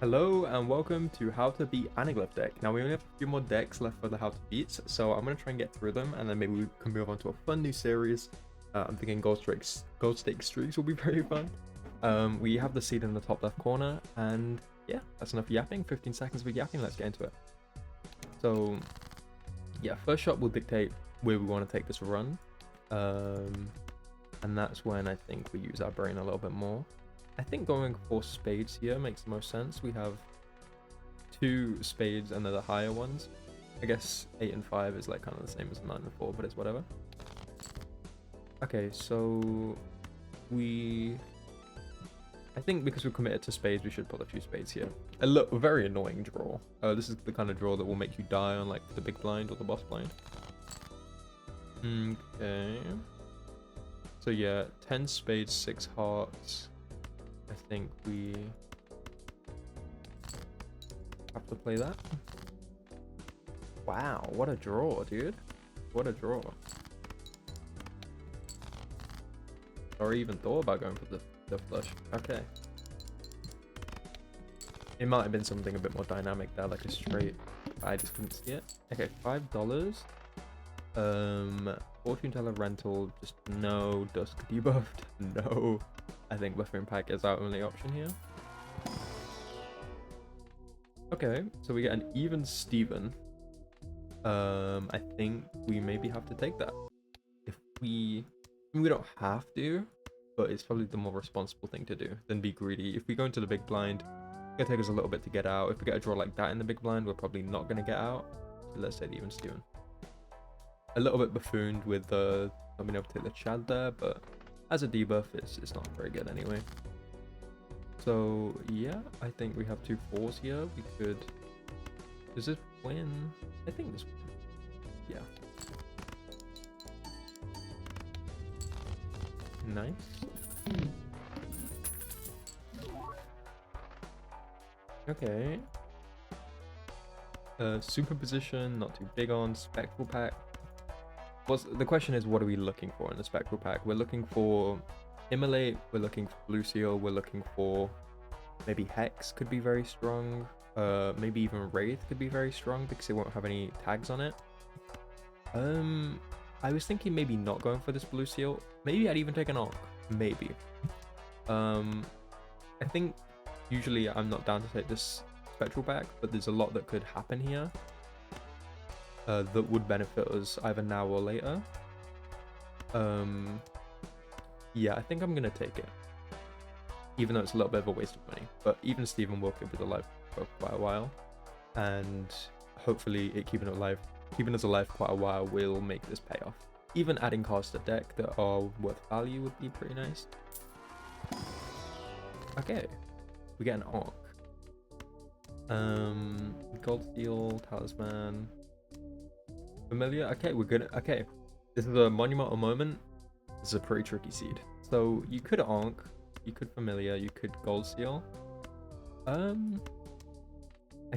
Hello and welcome to How to Beat Anaglyph deck. Now we only have a few more decks left for the How to Beats, so I'm going to try and get through them and then maybe we can move on to a fun new series. I'm thinking Gold Stake Streaks will be very fun. We have the seed in the top left corner and yeah, that's enough yapping. 15 seconds of yapping, let's get into it. So yeah, first shot will dictate where we want to take this run. And that's when I think we use our brain a little bit more. I think going for spades here makes the most sense. We have two spades and they're the higher ones. I guess 8 and 5 is like kind of the same as 9 and 4, but it's whatever. Okay, so I think because we're committed to spades, we should pull a few spades here. A very annoying draw. This is the kind of draw that will make you die on like the big blind or the boss blind. Okay. So yeah, 10 spades, 6 hearts. I think we have to play that. Wow, what a draw, dude. What a draw. Or even thought about going for the flush. Okay. It might have been something a bit more dynamic there, like a straight. I just couldn't see it. Okay, $5. Fortune teller rental, just no. Dusk debuffed, no. I think Buffering Pack is our only option here. Okay, so we get an even Steven. I think we maybe have to take that. If we don't have to, but it's probably the more responsible thing to do than be greedy. If we go into the big blind, it's gonna take us a little bit to get out. If we get a draw like that in the big blind, we're probably not gonna get out. So let's say the even Steven. A little bit buffooned with not being able to take the Chad there, but as a debuff, it's not very good anyway. So yeah, I think we have 2 4s here. We could. Does this win? I think this wins. Yeah. Nice. Okay. Superposition, not too big on. Spectral Pack. The question is, what are we looking for in the Spectral Pack? We're looking for Immolate, we're looking for Blue Seal, we're looking for maybe Hex could be very strong, maybe even Wraith could be very strong because it won't have any tags on it. I was thinking maybe not going for this Blue Seal. Maybe I'd even take an Ankh, maybe. I think usually I'm not down to take this Spectral Pack, but there's a lot that could happen here. That would benefit us either now or later. Yeah, I think I'm gonna take it, even though it's a little bit of a waste of money. But even Steven will keep it alive for quite a while, and hopefully keeping us alive for quite a while will make this pay off. Even adding cards to the deck that are worth value would be pretty nice. Okay, we get an Ankh. Gold Steel, Talisman. Familiar. Okay, this is a monumental moment. This is a pretty tricky seed. So you could Ankh, you could Familiar, you could Gold Seal. I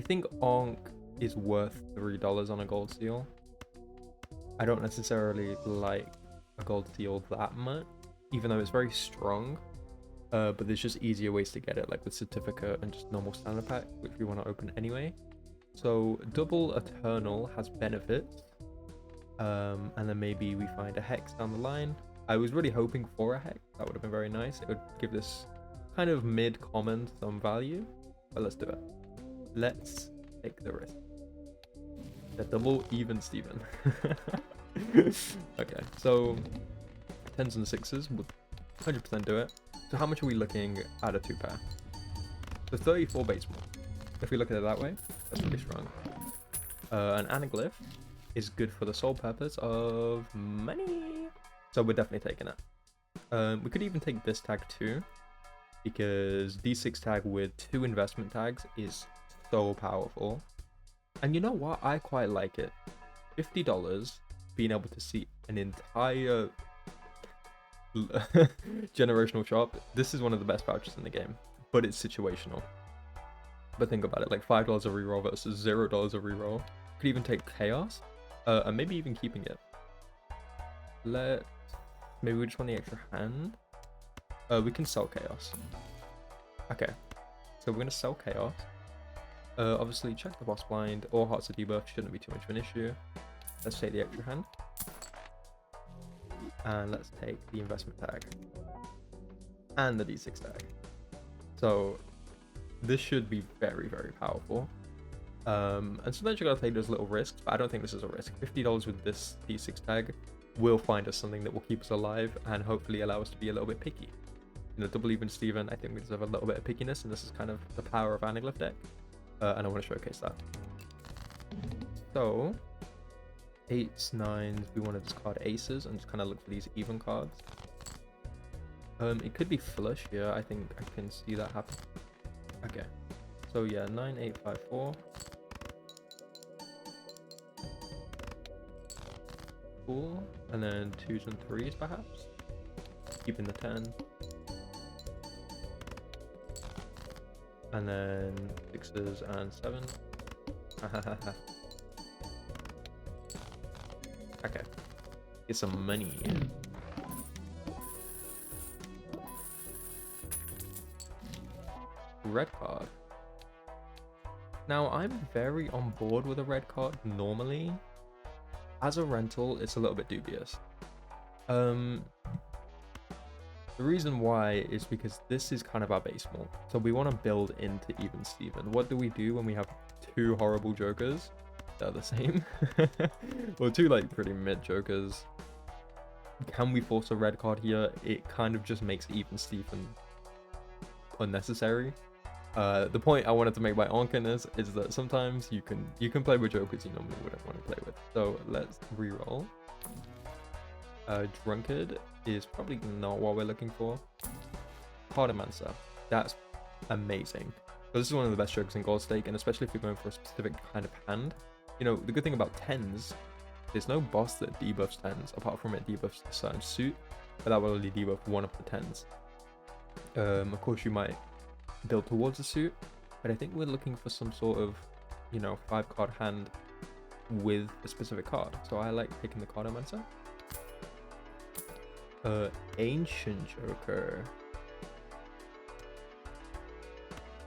think Ankh is worth $3 on a Gold Seal. I don't necessarily like a Gold Seal that much, even though it's very strong. But there's just easier ways to get it, like with Certificate and just normal standard pack, which we want to open anyway. So double Eternal has benefits. And then maybe we find a Hex down the line. I was really hoping for a Hex. That would have been very nice. It would give this kind of mid-common some value. But let's do it. Let's take the risk. The double even Steven. Okay, so 10s and 6s would 100% do it. So how much are we looking at a 2-pair? So 34 base more. If we look at it that way, that's pretty strong. An Anaglyph is good for the sole purpose of money. So we're definitely taking it. We could even take this tag too, because D6 tag with 2 investment tags is so powerful. And you know what? I quite like it. $50, being able to see an entire generational shop. This is one of the best vouchers in the game, but it's situational. But think about it, like $5 a reroll versus $0 a reroll. Could even take Chaos, and maybe even keeping it. Maybe we just want the extra hand. We can sell Chaos. Okay, so we're gonna sell Chaos. Obviously check the boss blind. All hearts are debuff, shouldn't be too much of an issue. Let's take the extra hand. And let's take the investment tag. And the D6 tag. So this should be very, very powerful. And sometimes you gotta take those little risks, but I don't think this is a risk. $50 with this D6 tag will find us something that will keep us alive and hopefully allow us to be a little bit picky. You know, double even Steven, I think we deserve a little bit of pickiness, and this is kind of the power of Anaglyph deck. And I want to showcase that. So, 8s, 9s, we want to discard aces and just kind of look for these even cards. It could be flush here, I think I can see that happen. Okay, so yeah, 9, 8, 5, 4. Cool, and then 2s and 3s perhaps. Keeping the 10. And then 6s and 7s. Okay, get some money. Red card. Now I'm very on board with a red card normally. As a rental, it's a little bit dubious. The reason why is because this is kind of our base more. So we want to build into even Steven. What do we do when we have two horrible jokers? They're the same. Well, two like pretty mid jokers. Can we force a red card here? It kind of just makes even Steven unnecessary. The point I wanted to make by onking this is that sometimes you can play with jokers you normally wouldn't want to play with. So let's reroll. Drunkard is probably not what we're looking for. Cartomancer, that's amazing. So this is one of the best jokers in Gold Stake, and especially if you're going for a specific kind of hand. You know, the good thing about 10s, there's no boss that debuffs 10s, apart from it debuffs a certain suit, but that will only debuff one of the 10s. Of course you might build towards a suit, but I think we're looking for some sort of, you know, 5-card hand with a specific card. So I like picking the Cartomancer. Ancient Joker.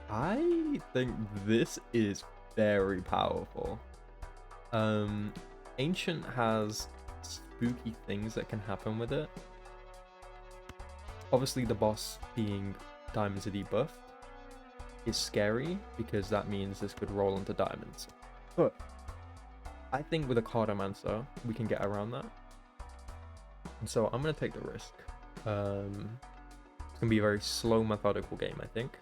I think this is very powerful. Ancient has spooky things that can happen with it. Obviously the boss being diamonds are debuffed is scary because that means this could roll into diamonds. But I think with a Cartomancer we can get around that. And so I'm going to take the risk. It's going to be a very slow, methodical game, I think.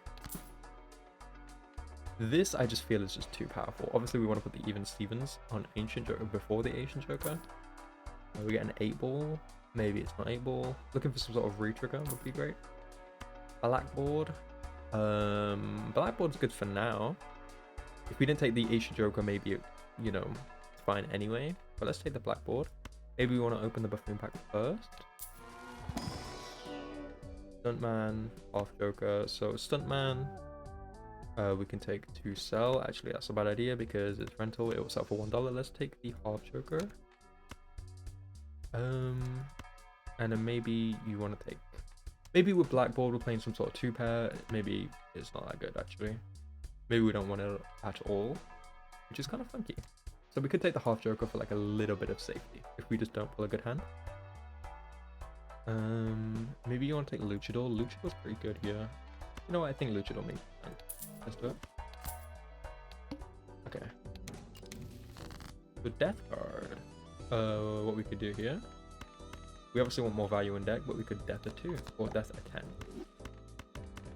This, I just feel, is just too powerful. Obviously, we want to put the even Stevens on Ancient Joker before the Ancient Joker. We get an 8-ball. Maybe it's not 8-ball. Looking for some sort of re-trigger would be great. Blackboard. Blackboard's good for now. If we didn't take the Ancient Joker, maybe, you know, it's fine anyway. But let's take the Blackboard. Maybe we want to open the Buffoon pack first. Stuntman, off Joker. So Stuntman, we can take to sell. Actually, that's a bad idea because it's rental. It will sell for $1. Let's take the half Joker. And then maybe you want to take. Maybe with Blackboard we're playing some sort of 2-pair. Maybe it's not that good actually. Maybe we don't want it at all, which is kind of funky. So we could take the half Joker for like a little bit of safety if we just don't pull a good hand. Maybe you want to take Luchador. Luchador's pretty good here. You know what? I think Luchador makes sense. Let's do it. Okay. The Death card. What we could do here. We obviously want more value in deck, but we could Death a 2 or Death a 10.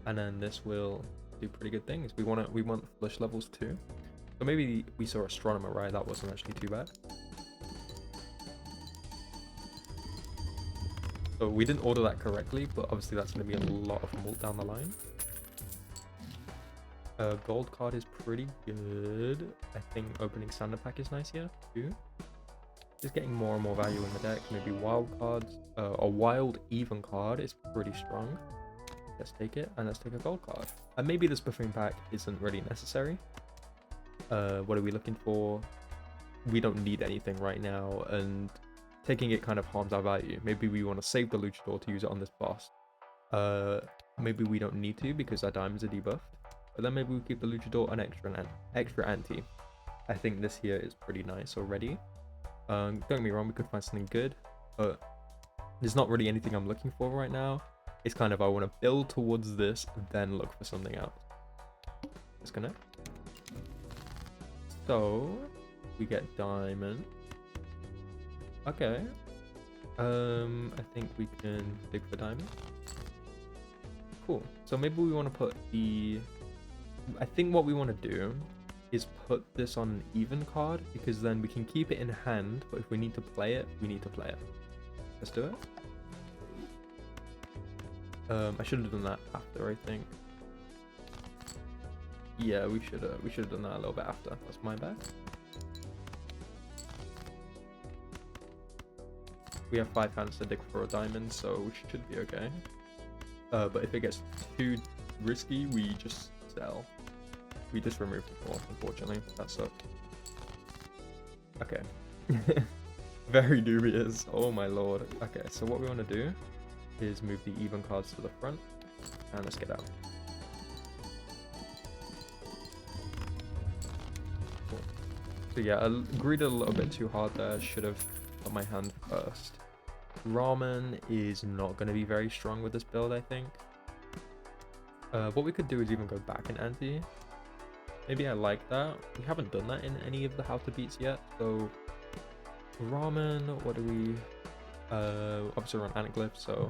And then this will do pretty good things. We want flush levels too. So maybe we saw Astronomer, right? That wasn't actually too bad. So we didn't order that correctly, but obviously that's going to be a lot of mult down the line. Gold card is pretty good. I think opening standard pack is nice here too. Just getting more and more value in the deck. Maybe wild cards. A wild even card is pretty strong. Let's take it, and let's take a gold card. And maybe this Buffoon pack isn't really necessary. What are we looking for? We don't need anything right now, and taking it kind of harms our value. Maybe we want to save the Luchador to use it on this boss. Maybe we don't need to because our diamonds are debuffed. But then maybe we keep the luchador an extra ante. I think this here is pretty nice already. Don't get me wrong, we could find something good, but there's not really anything I'm looking for right now. It's kind of I want to build towards this, then look for something else. Disconnect. So we get diamond. Okay. I think we can dig for diamond. Cool. So maybe we want to put the... I think what we want to do is put this on an even card, because then we can keep it in hand, but if we need to play it, we need to play it. Let's do it. I should have done that after, I think. Yeah, we should have done that a little bit after. That's my bad. We have 5 hands to dig for a diamond, so we should be okay. But if it gets too risky, we just sell. We just remove the floor, unfortunately. That sucked. Okay. Very dubious. Oh my lord. Okay, so what we want to do is move the even cards to the front. And let's get out. Cool. So yeah, I greeded a little bit too hard there. Should have put my hand first. Ramen is not going to be very strong with this build, I think. What we could do is even go back in ante. Maybe I like that. We haven't done that in any of the how to beats yet, so ramen, what do we obviously we're on Anaglyph, so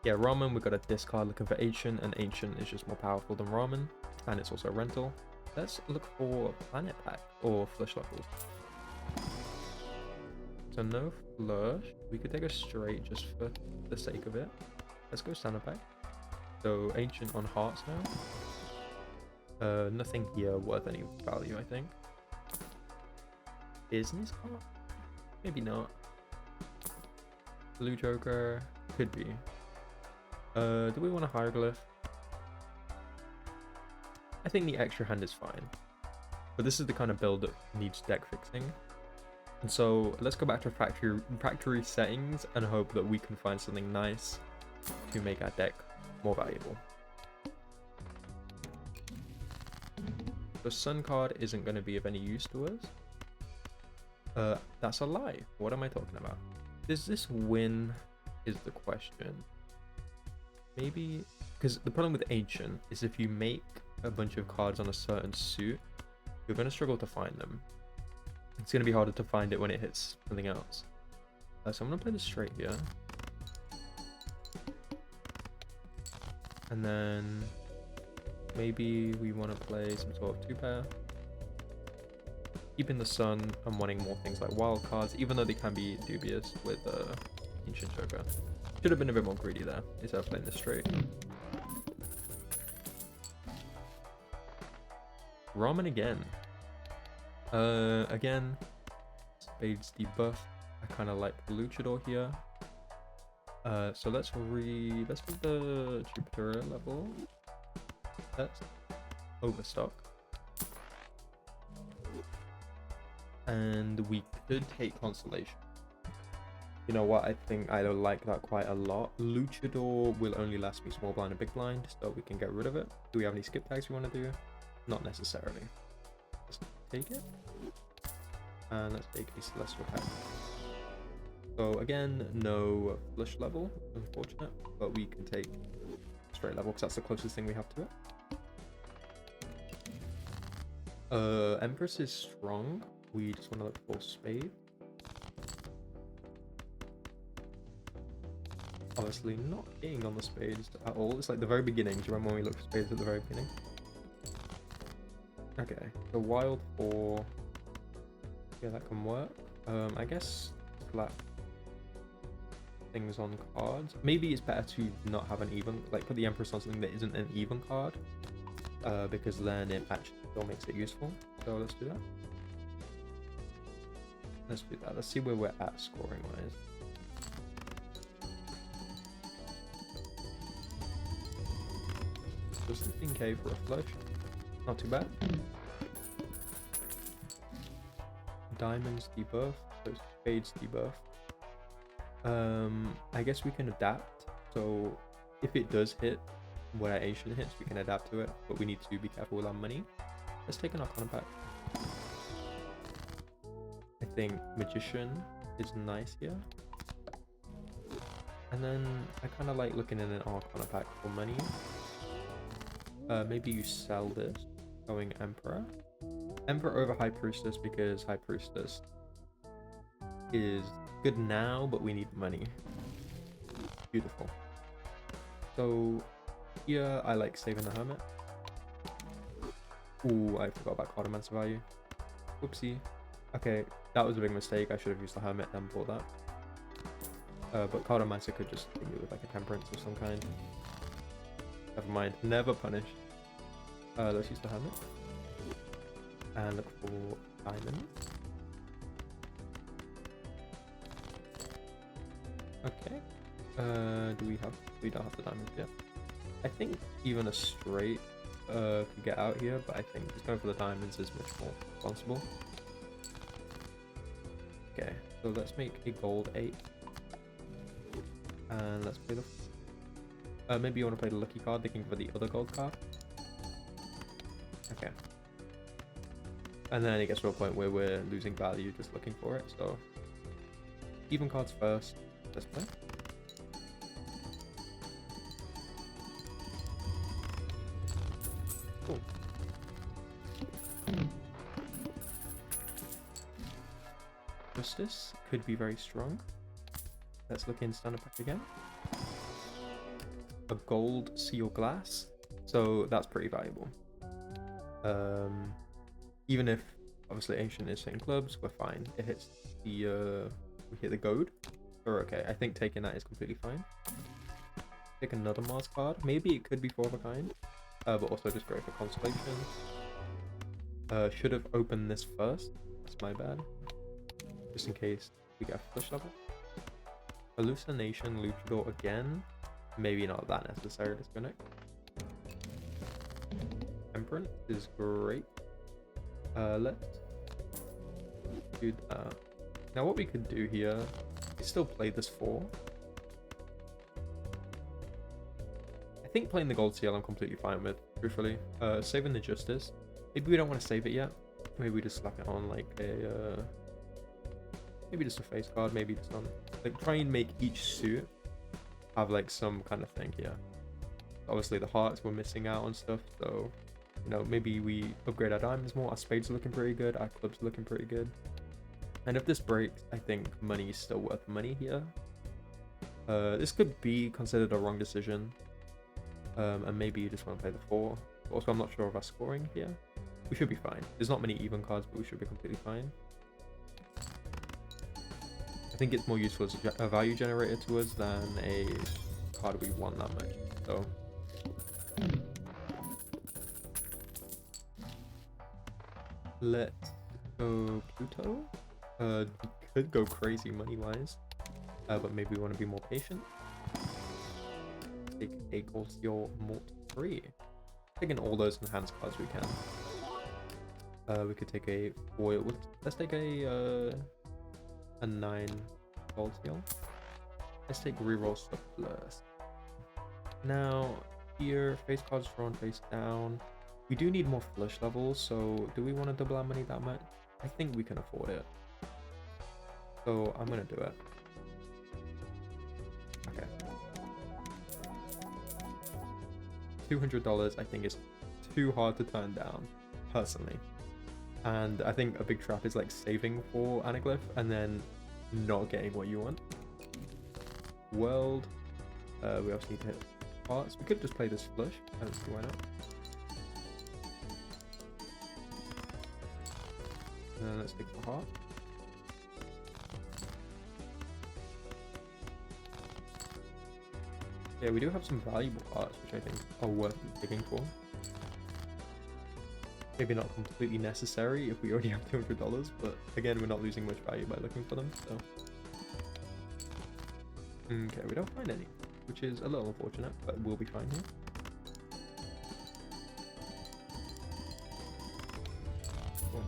yeah, ramen, we got a discard looking for ancient, and ancient is just more powerful than ramen, and it's also a rental. Let's look for planet pack or flush levels. So no flush. We could take a straight just for the sake of it. Let's go standard pack. So ancient on hearts now. Nothing here worth any value, I think. Business card? Maybe not. Blue Joker? Could be. Do we want a hieroglyph? I think the extra hand is fine. But this is the kind of build that needs deck fixing. And so let's go back to factory settings and hope that we can find something nice to make our deck more valuable. The sun card isn't going to be of any use to us. That's a lie. What am I talking about? Does this win is the question. Maybe, because the problem with ancient is if you make a bunch of cards on a certain suit, you're going to struggle to find them. It's going to be harder to find it when it hits something else. So I'm going to play this straight here. And then maybe we want to play some sort of 2-pair. Keeping the sun and wanting more things like wild cards, even though they can be dubious with Ancient Joker. Should have been a bit more greedy there, instead of playing this straight. Ramen again. Again, Spades debuff. I kind of like the Luchador here. So let's put the Jupiter level. That's overstock. And we could take Constellation. You know what? I think I like that quite a lot. Luchador will only last me small blind and big blind, so we can get rid of it. Do we have any skip tags we want to do? Not necessarily. Let's take it. And let's take a Celestial pack. So again, no flush level, unfortunate, but we can take straight level because that's the closest thing we have to it. Empress is strong. We just want to look for Spade. Honestly, not being on the spades at all. It's like the very beginning. Do you remember when we looked for spades at the very beginning? Okay, the wild 4. Yeah, that can work. I guess flat things on cards. Maybe it's better to not have an even, like put the Empress on something that isn't an even card, because then it actually still makes it useful. So let's do that. Let's do that. Let's see where we're at scoring wise. So 16k for a flush. Not too bad. Diamonds debuff, so spades debuff. I guess we can adapt. So if it does hit, where Ancient hits, we can adapt to it, but we need to be careful with our money. Let's take an Arcana pack. I think Magician is nice here. And then I kind of like looking in an Arcana pack for money. Maybe you sell this, going Emperor. Emperor over High Priestess because High Priestess is good now, but we need money. Beautiful. So here I like saving the Hermit. Ooh, I forgot about Cartomancer value. Whoopsie. Okay, that was a big mistake. I should have used the Hermit and bought that. But Cartomancer could just leave me with like a Temperance of some kind. Never mind. Never punish. Let's use the Hermit. And look for diamonds. Okay. Do we have... We don't have the diamonds yet. I think even a straight could get out here, but I think just going for the diamonds is much more responsible. Okay, so let's make a gold 8. And let's play the... maybe you want to play the lucky card, thinking for the other gold card. Okay. And then it gets to a point where we're losing value just looking for it, so... Even cards first. Let's play. Cool. Justice could be very strong. Let's look in standard pack again. A gold seal glass, so that's pretty valuable. Even if obviously Ancient is saying clubs, we're fine. It hits the we hit the gold. We're okay. I think taking that is completely fine. Take another Mars card. Maybe it could be 4 of a kind, but also just great for consolation. Should have opened this first. That's my bad. Just in case we get a flush level. Hallucination, Luchador again. Maybe not that necessary. Let's go next. Temperance is great. Let's do that. Now what we could do here is still play this 4. I think playing the gold seal I'm completely fine with, truthfully. Saving the Justice. Maybe we don't want to save it yet. Maybe we just slap it on like a... maybe just a face card, maybe just on... Like try and make each suit have like some kind of thing here. Obviously the hearts we're missing out on stuff, so... You know, maybe we upgrade our diamonds more. Our spades are looking pretty good. Our clubs are looking pretty good. And if this breaks, I think money is still worth money here. This could be considered a wrong decision. And maybe you just want to play the 4. Also, I'm not sure of our scoring here. We should be fine. There's not many even cards, but we should be completely fine. I think it's more useful as a value generator to us than a card we want that much. So... let's go Pluto. We could go crazy money-wise, but maybe we want to be more patient. Take a gold seal malt 3. Taking all those enhanced cards we can. We could take a foil. Let's take a 9 gold seal. Let's take reroll surplus. Now here, face cards drawn face down. We do need more flush levels, so do we want to double our money that much? I think we can afford it. So I'm going to do it. Okay. $200 I think is too hard to turn down, personally. And I think a big trap is like saving for Anaglyph and then not getting what you want. World. We also need to hit hearts. We could just play this flush. I don't see why not. And then let's take the heart. Yeah, we do have some valuable hearts, which I think are worth digging for. Maybe not completely necessary if we already have $200, but again, we're not losing much value by looking for them, so... Okay, we don't find any, which is a little unfortunate, but we'll be fine here. Cool.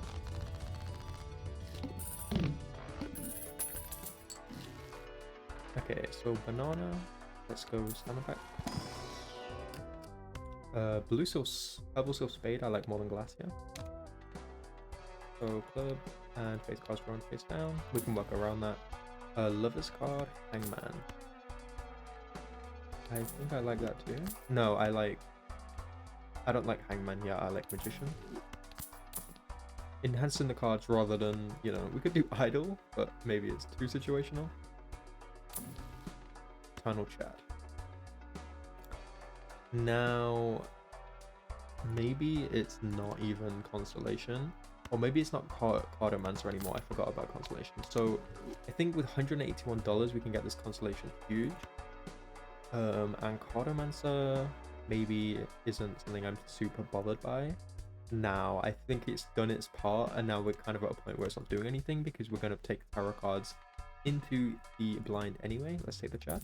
Okay, so banana. Let's go standard pack. Blue Seal, Purple Seal Spade I like more than Glacier. So club and face cards drawn face down. We can work around that. Lover's card, Hangman. I think I like that too. No, I don't like Hangman, yeah, I like Magician. Enhancing the cards rather than, you know, we could do Idol, but maybe it's too situational. Eternal Chat. Now, maybe it's not even Constellation, or maybe it's not Cardomancer anymore. I forgot about Constellation. So I think with $181 we can get this Constellation huge. And Cardomancer maybe isn't something I'm super bothered by. Now I think it's done its part, and now we're kind of at a point where it's not doing anything because we're going to take tarot cards into the blind anyway. Let's take the chat.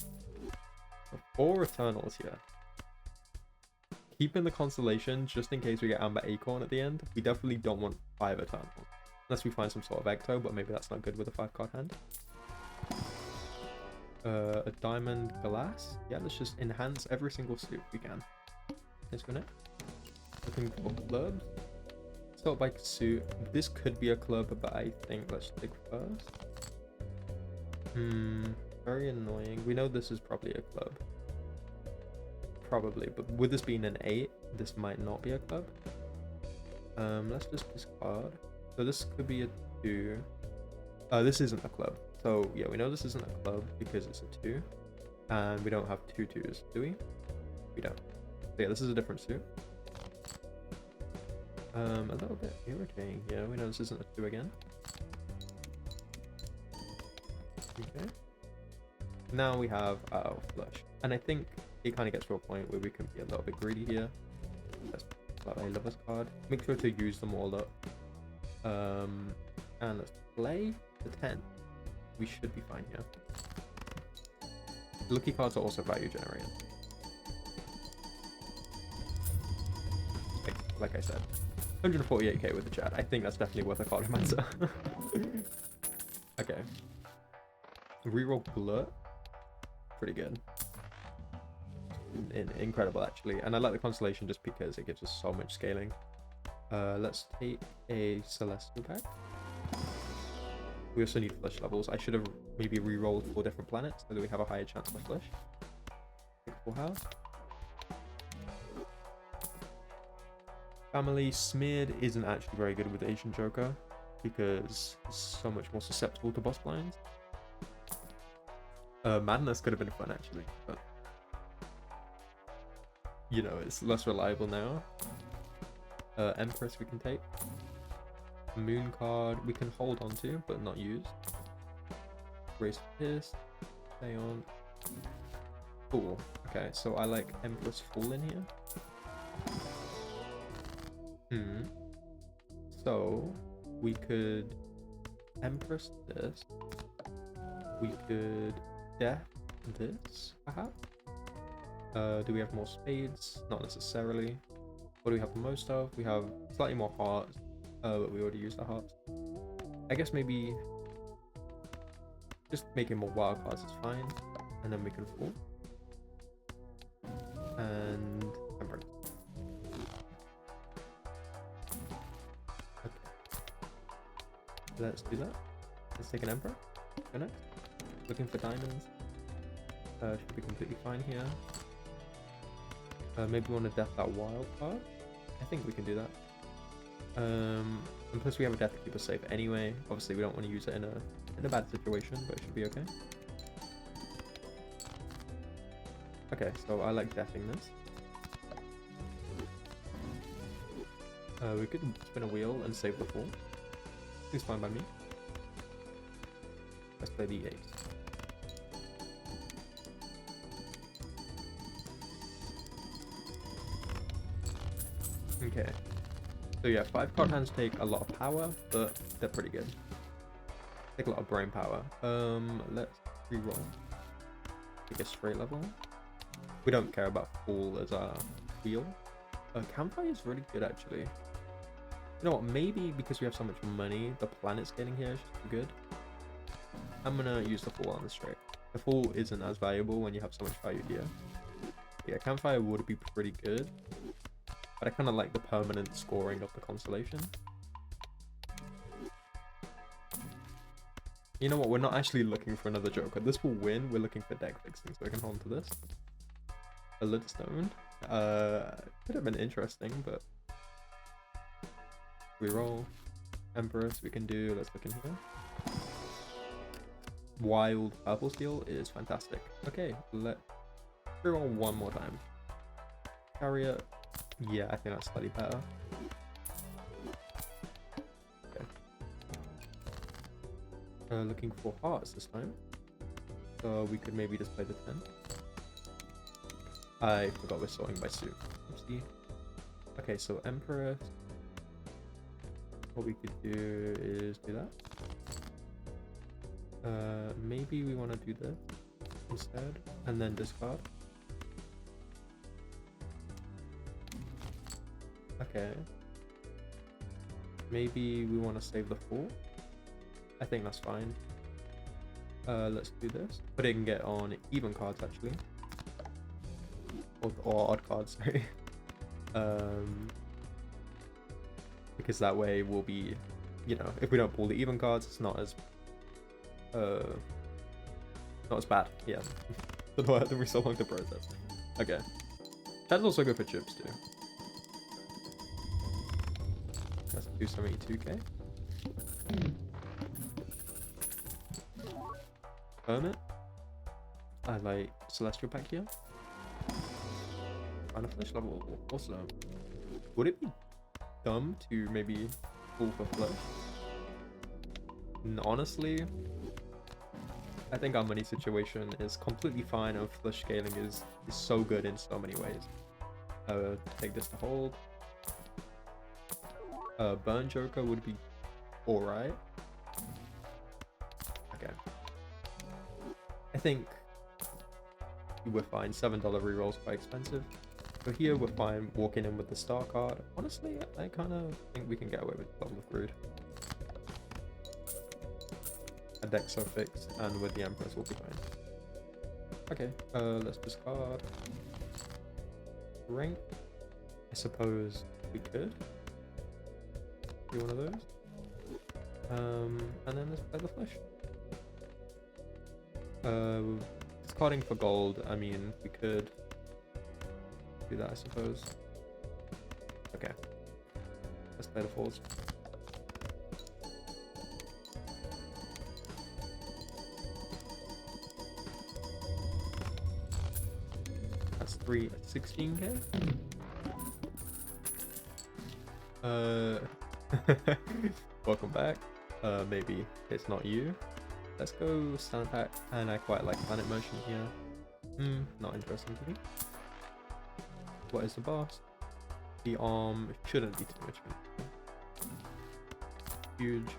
So 4 Eternals here. Keeping the Constellation just in case we get Amber Acorn at the end. We definitely don't want 5 Eternals. Unless we find some sort of Ecto, but maybe that's not good with a 5-card hand. A Diamond Glass. Yeah, let's just enhance every single suit we can. Let's go next. Looking for clubs. Start by suit. This could be a club, but I think let's dig first. Very annoying. We know this is probably a club. Probably, but with this being an 8, this might not be a club. Let's just discard. So this could be a 2. This isn't a club. So yeah, we know this isn't a club because it's a 2. And we don't have 2 2s, do we? We don't. So yeah, this is a different suit. A little bit irritating. Yeah, we know this isn't a 2 again. Okay. Now we have our flush. And I think it kind of gets to a point where we can be a little bit greedy here. Let's play a Lover's card. Make sure to use them all up. And let's play the 10. We should be fine here. Lucky cards are also value generated. Like I said. 148k with the chat. I think that's definitely worth a Cardomancer. Okay. Reroll Glut. Pretty good. Incredible, actually. And I like the Constellation just because it gives us so much scaling. Let's take a Celestial pack. We also need flush levels. I should have maybe re-rolled 4 different planets so that we have a higher chance for flush. Full house. Family Smeared isn't actually very good with Asian Joker because it's so much more susceptible to boss blinds. Madness could have been fun actually, but you know, it's less reliable now. Empress we can take. Moon card we can hold on to but not use. Grace Pierce. Stay on. Fool. Okay, so I like Empress Fool in here. So we could Empress this. We could Death this, perhaps. Do we have more spades? Not necessarily. What do we have the most of? We have slightly more hearts, but we already used the hearts. I guess maybe just making more wild cards is fine, and then we can fall. And Emperor. Okay. Let's do that. Let's take an Emperor. Go next. Looking for diamonds. Should be completely fine here. Maybe we want to death that wild card. I think we can do that. And plus we have a death to keep us safe anyway. Obviously we don't want to use it in a bad situation, but it should be okay. Okay, so I like deathing this. We could spin a wheel and save the fall. It's fine by me. Let's play the 8. Okay. So yeah, 5-card hands take a lot of power, but they're pretty good. Take a lot of brain power. Let's re-roll. Take a straight level. We don't care about Fool as our wheel. Campfire is really good actually. You know what, maybe because we have so much money, the planet scaling here is just good. I'm gonna use the Fool on the straight. The Fool isn't as valuable when you have so much value here. Yeah, Campfire would be pretty good. but I kind of like the permanent scoring of the constellation. You know what? We're not actually looking for another Joker. This will win. We're looking for deck fixing, so we can hold on to this. A Lidstone. Could have been interesting, but we roll. Empress we can do. Let's look in here. Wild purple steel is fantastic. Okay, let's roll one more time. Chariot. Yeah, I think that's slightly better. Looking for hearts this time. So we could maybe just play the 10. I forgot we're sorting by suit. Oopsie. Okay, so Emperor. What we could do is do that. Maybe we want to do this instead, and then discard. Okay. Maybe we want to save the 4. I think that's fine. Let's do this. But it can get on even cards actually. Or odd cards, sorry. Because that way we'll be, you know, if we don't pull the even cards, it's not as bad. Yeah. Don't know why it took me so long to process. Okay. That's also good for chips too. Let's do 72k. Hermit. I like Celestial Pack here. And a flesh level also. Would it be dumb to maybe pull for flesh? And honestly, I think our money situation is completely fine and flesh scaling is so good in so many ways. Take this to hold. Burn Joker would be alright. Okay. I think we're fine. $7 rerolls quite expensive. So here we're fine walking in with the star card. Honestly, I kind of think we can get away with Bubble of Brood. A deck so fixed, and with the Empress we'll be fine. Okay, let's discard. Rank. I suppose we could do one of those. And then let's play the flesh. Discarding for gold, I mean, we could do that, I suppose. Okay. Let's play the falls. That's 16k? Welcome back. Maybe it's not you. Let's go stand pack, and I quite like planet motion here. Not interesting to me. What is the boss? The arm shouldn't be too much. Huge.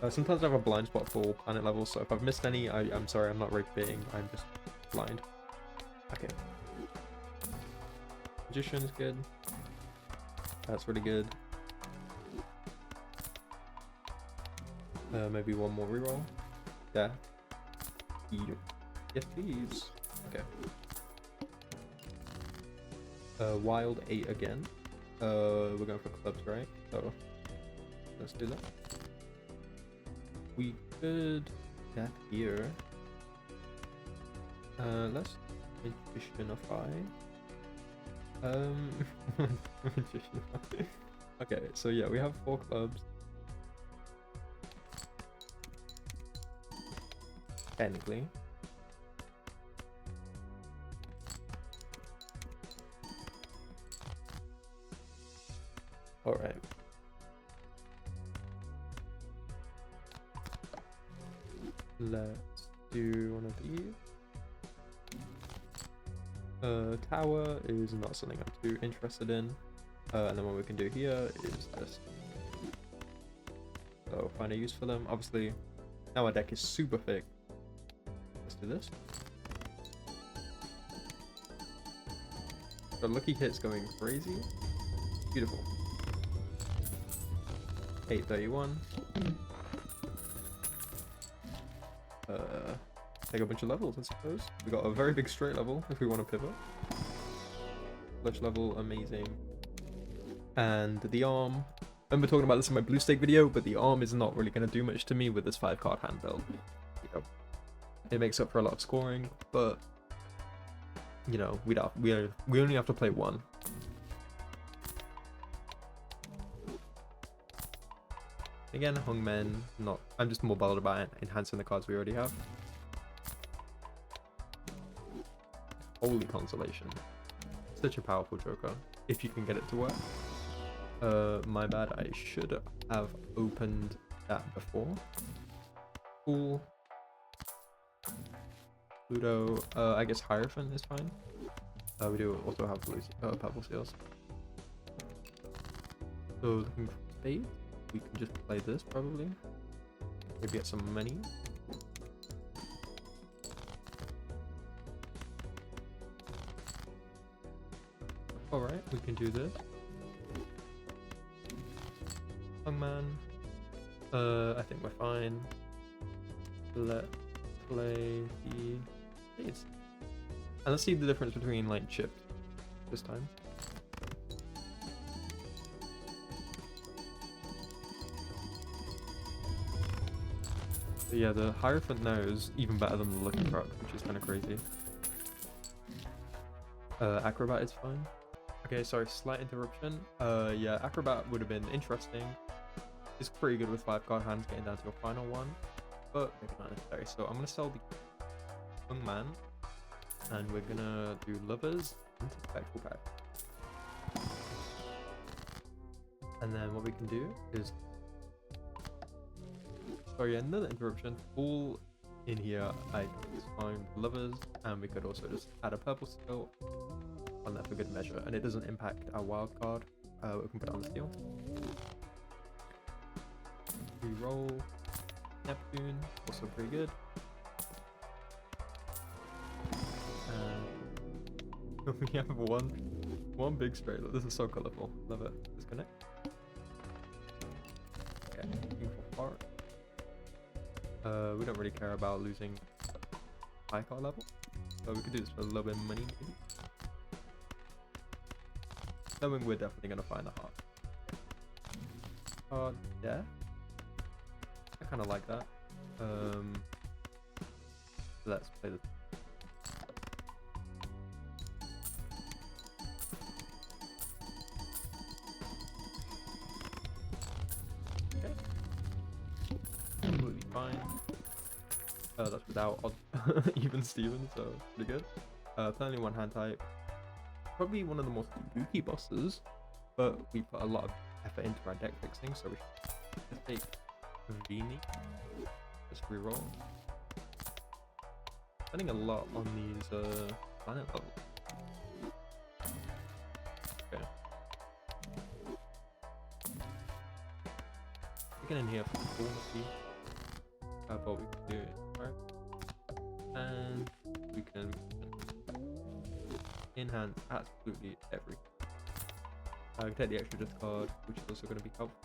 Sometimes I have a blind spot for planet levels, so if I've missed any, I'm sorry, I'm not rotating, I'm just blind. Okay. Magician is good. That's really good. Maybe one more reroll. Yeah. Yes, please. Okay. Wild 8 again. We're going for clubs, right? So let's do that. We could death here. Let's Magicianify. Magicianify. Okay, so yeah, we have 4 clubs. Technically. Alright. Let's do one of these. Tower is not something I'm too interested in. And then what we can do here is this. So find a use for them. Obviously, now our deck is super thick. Let's do this. The lucky hit's going crazy. Beautiful. 831. Take a bunch of levels, I suppose. We got a very big straight level if we want to pivot. Flesh level, amazing. And the arm, I remember talking about this in my blue stake video, but the arm is not really going to do much to me with this 5-card hand build. You know, it makes up for a lot of scoring, but you know, we only have to play one. Again, Hungmen, not. I'm just more bothered about enhancing the cards we already have. Holy Consolation. Such a powerful Joker, if you can get it to work. My bad, I should have opened that before. Cool. Pluto, I guess Hierophant is fine. We do also have blue, purple seals. So looking for fate, we can just play this probably. Maybe get some money. Alright, we can do this. Hungman. I think we're fine. Let's play the these. And let's see the difference between like chips this time. So yeah, the Hierophant now is even better than the Lucky Truck, which is kind of crazy. Acrobat is fine. Okay, sorry, slight interruption. Yeah, Acrobat would have been interesting. It's pretty good with 5-card hands getting down to your final one, but maybe not necessary. So I'm gonna sell the Hungman, and we're gonna do Lovers into Spectral Pack. And then what we can do is, sorry, another interruption. All in here, I can find Lovers, and we could also just add a purple skill on that for good measure, and it doesn't impact our wild card. We can put it on the steel. Reroll Neptune, also pretty good. And we have one big straight. This is so colorful. Love it. Disconnect. Okay, looking for part. We don't really care about losing high card level, so we could do this for a little bit of money maybe. Knowing we're definitely gonna find the heart. Yeah. I kind of like that. Let's play this. Okay. Completely fine. That's without odd even Steven, so pretty good. Only one hand type. Probably one of the most spooky bosses, but we put a lot of effort into our deck fixing, so we should just take Vini. Just reroll. Spending a lot on these planet levels. Okay. Get in here for the cool, see what we can do. Alright. And we can enhance absolutely everything. I can take the extra discard, which is also going to be helpful.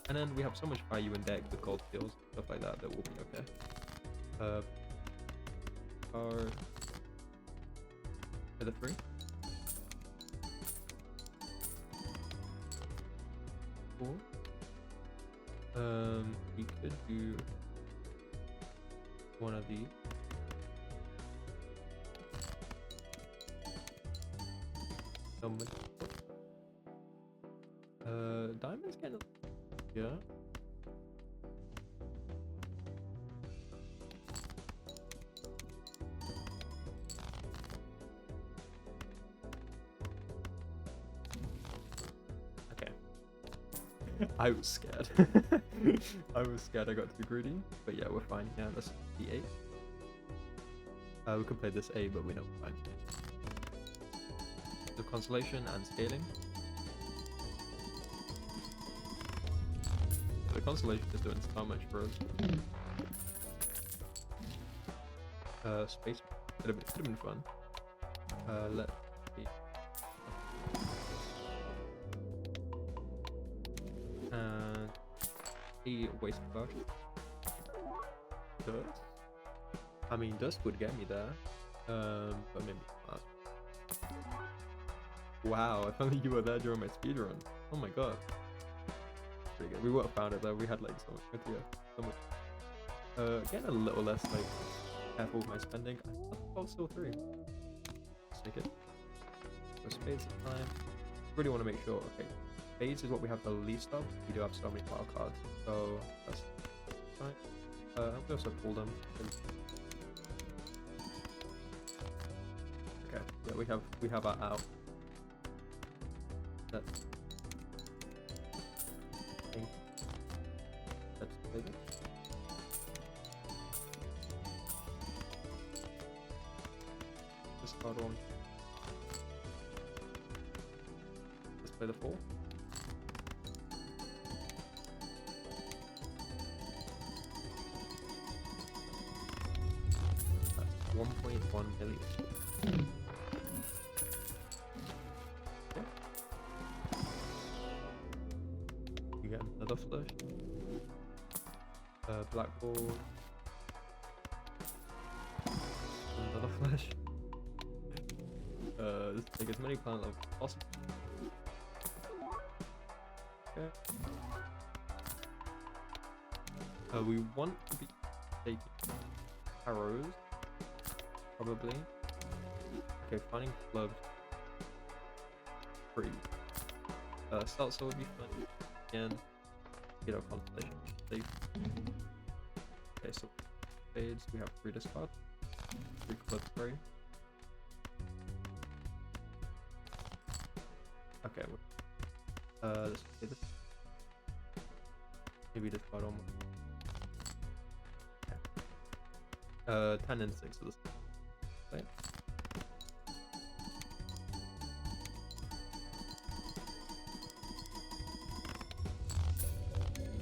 And then we have so much value in deck with gold skills, stuff like that, that will be okay. Card. For the 3. Cool. We could do one of these. Diamond's kind of, yeah. Okay. I was scared. I was scared I got too greedy, but yeah, we're fine. Yeah, that's the 8. We could play this A, but we know we're fine. The Constellation and Scaling. The Constellation is doing so much for us. Space could have been fun. Let's see. And a waste of guard. Dust. I mean, dust would get me there. But maybe not. Wow, if only you were there during my speedrun. Oh my god. Pretty good. We would have found it though. We had like so much good, yeah. So much. Getting a little less like careful with my spending. I thought still 3. Let's take it. So spades at time. Really want to make sure. Okay, spades is what we have the least of. We do have so many wild cards, so that's fine. We also pull them. Okay, yeah, we have our out. Let's think. Let's play this. Discard one. Let's play the 4. That's 1.1 million. Okay. You get another flush. Blackboard. Another flash. Let's take as many plant levels as possible. Okay. We want to be taking arrows, probably. Okay, finding clubs. Pretty. Salsa would be fun. Again, get our constellation safe. Okay, so spades, we have 3 discard. 3 clubs, 3. Okay, let's play this. Maybe discard on 1. 10 and 6 of this. Okay.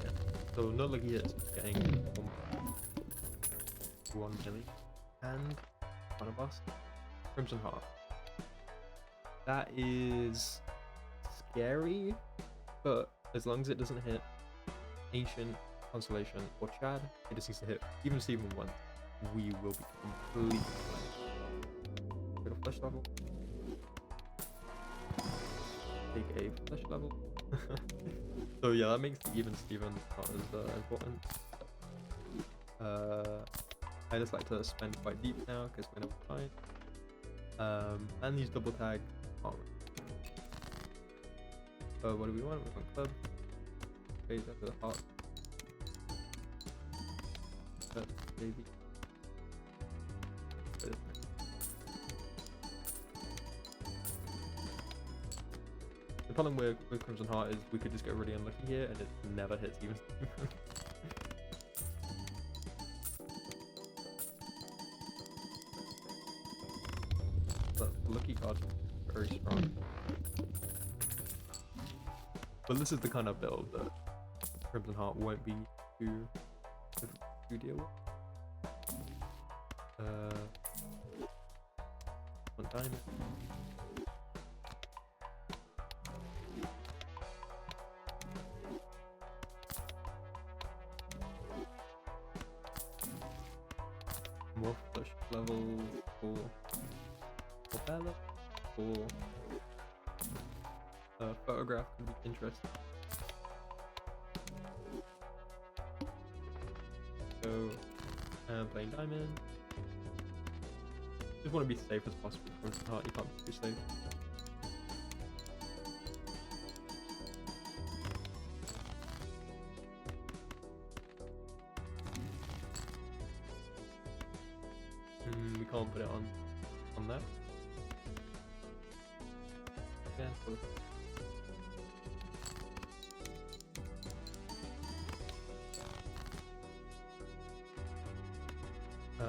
Yeah. So no lucky hits, getting 1 milli. And on a boss. Crimson Heart. That is scary, but as long as it doesn't hit Ancient, Constellation, or Chad, it just needs to hit even Steven once. We will be completely fine. Bit of flesh level. Take a flesh level. So yeah, that makes the even Steven not as important. I just like to spend quite deep now because we're not fine. And use double tag armor. What do we want? We want club. Phase after the heart. Maybe. The problem with Crimson Heart is we could just get really unlucky here and it never hits even. But lucky cards are very strong. But this is the kind of build that Crimson Heart won't be too difficult to deal with. One diamond. More flush levels for Bella, or photograph could be interesting. So, playing diamond. Just want to be safe as possible from the start. You can't be too safe. We can't put it on that. Yeah, so I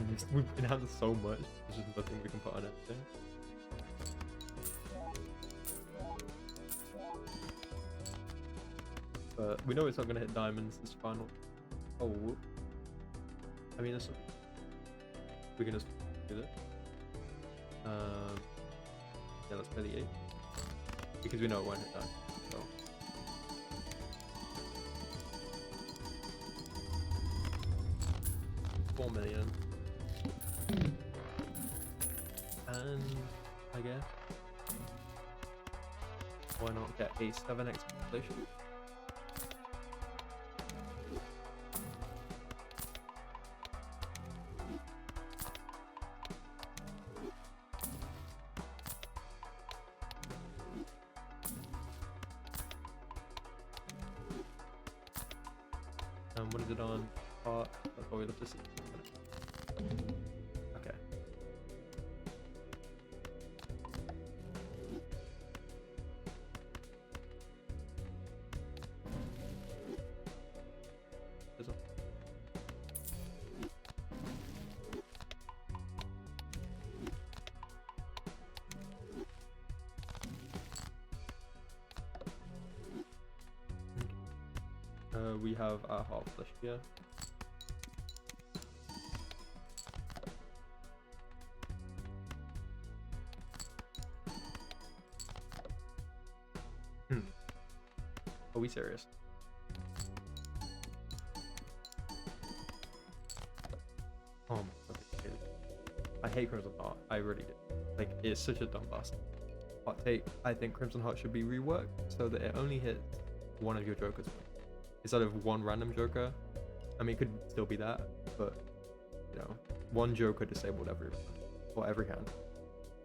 mean, we've been having so much, there's just nothing we can put on anything. But we know it's not going to hit diamonds this final. Oh, whoop. I mean, we can just do this. Yeah, let's play the 8. Because we know it won't hit diamonds, so. 4 million. And I guess Why not get a 7x population? What is it on? That's what we love to see. Okay. We have our half flesh here. Are we serious? Oh my god. I hate Crimson Heart. I really do. Like, it's such a dumb bust. Hot take. I think Crimson Heart should be reworked so that it only hits one of your jokers instead of one random joker. I mean, it could still be that, but you know, one joker disabled every hand,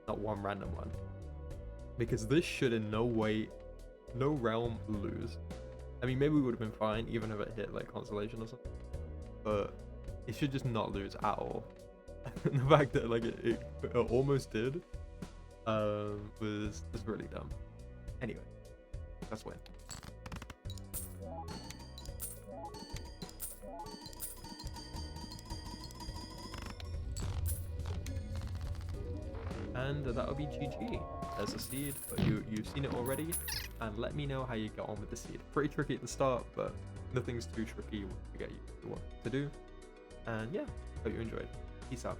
not one random one. Because this should in no way, no realm lose. I mean, maybe we would have been fine even if it hit like Constellation or something, but it should just not lose at all. And the fact that like it almost did was really dumb. Anyway, let's win. And that'll be GG. There's a seed, but you've seen it already. And let me know how you get on with the seed. Pretty tricky at the start, but nothing's too tricky to get you what to do. And yeah, hope you enjoyed. Peace out.